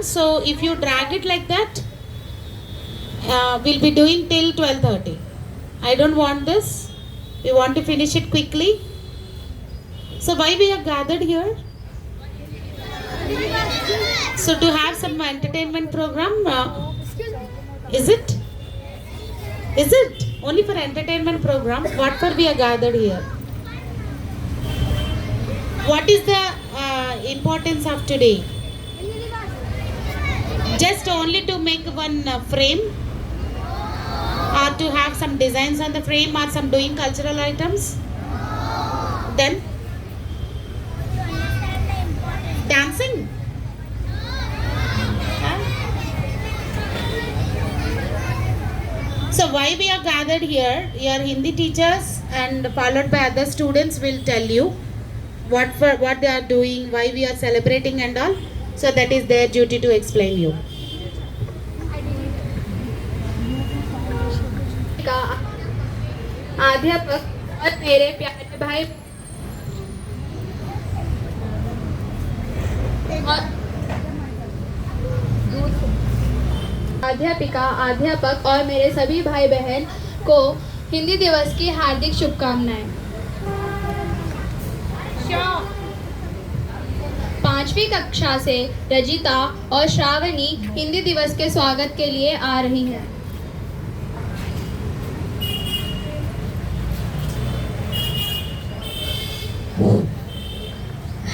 So if you drag it like that, we'll be doing till 12:30. I don't want this. We want to finish it quickly. So why we are gathered here? So to have some entertainment program. Is it? Is it only for entertainment program? What for we are gathered here? What is the importance of today? Just only to make one frame, or to have some designs on the frame, or some doing cultural items? Then dancing? Huh? So why we are gathered here? Your Hindi teachers and followed by other students will tell you what they are doing, why we are celebrating and all. So that is their duty to explain you. अध्यापक और मेरे प्यारे भाई अध्यापिका, अध्यापक और मेरे सभी भाई बहन को हिंदी दिवस की हार्दिक शुभकामनाएं। 5वीं कक्षा से रजिता और श्रावणी हिंदी दिवस के स्वागत के लिए आ रही हैं।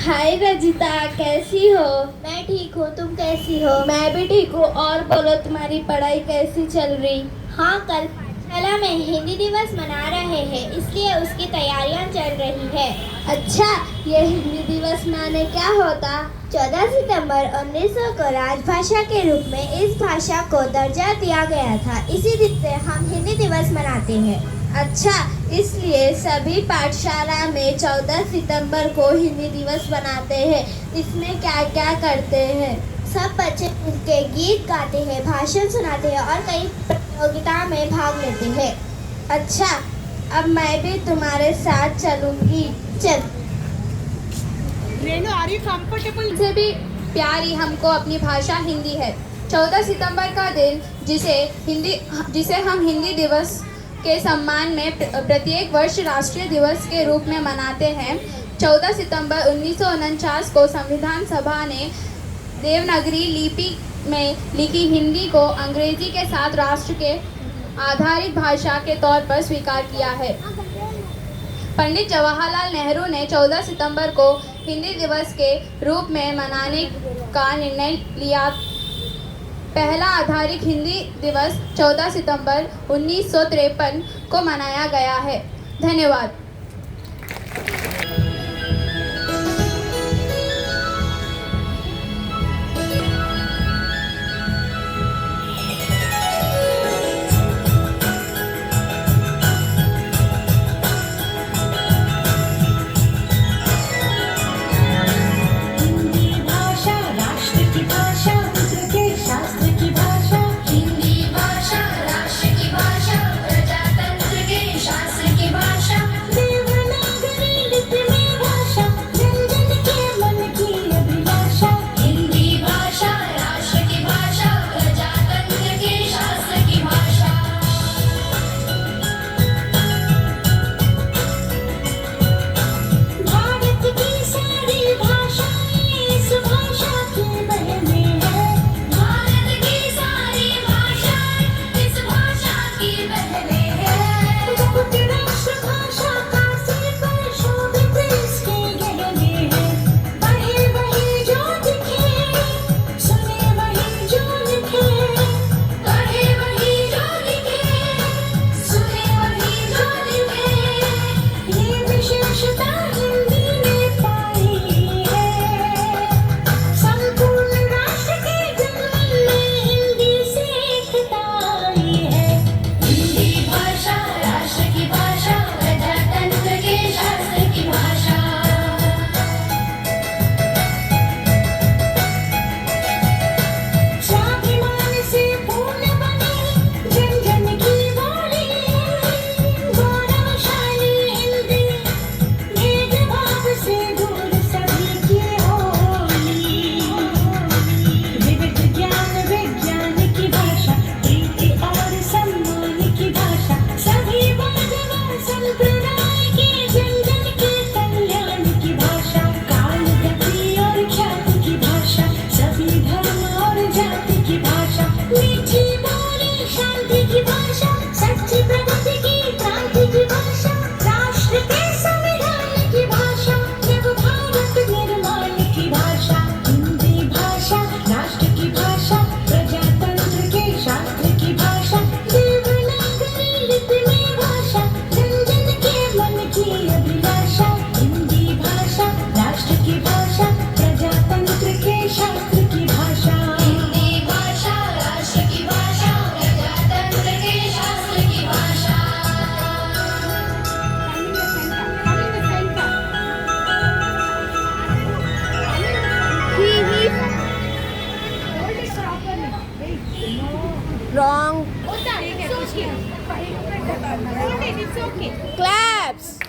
हाय रजिता, कैसी हो? मैं ठीक हूँ, तुम कैसी हो? मैं भी ठीक हूँ। और बोलो, तुम्हारी पढ़ाई कैसी चल रही? हाँ, कल पाठशाला में हिंदी दिवस मना रहे हैं, इसलिए उसकी तैयारियां चल रही है। अच्छा, ये हिंदी दिवस माने क्या होता? 14 सितंबर 1900 को राजभाषा के रूप में इस भाषा को दर्जा दिया गया था। इसी दिन से हम हिंदी दिवस मनाते हैं। अच्छा, इसलिए सभी पाठशाला में 14 सितंबर को हिंदी दिवस मनाते हैं। इसमें क्या क्या करते हैं? सब बच्चे मिलकर गीत गाते हैं, भाषण सुनाते हैं और कई प्रतियोगिता में भाग लेते हैं। अच्छा, अब मैं भी तुम्हारे साथ चलूंगी। चल। से भी प्यारी हमको अपनी भाषा हिंदी है। 14 सितंबर का दिन जिसे हम हिंदी दिवस के सम्मान में प्रत्येक वर्ष राष्ट्रीय दिवस के रूप में मनाते हैं। 14 सितंबर 1949 को संविधान सभा ने देवनागरी लिपि में लिखी हिंदी को अंग्रेजी के साथ राष्ट्र के आधारित भाषा के तौर पर स्वीकार किया है। पंडित जवाहरलाल नेहरू ने 14 सितंबर को हिंदी दिवस के रूप में मनाने का निर्णय लिया। पहला आधारित हिंदी दिवस 14 सितंबर 1953 को मनाया गया है। धन्यवाद। देवनागरी लिपि Claps.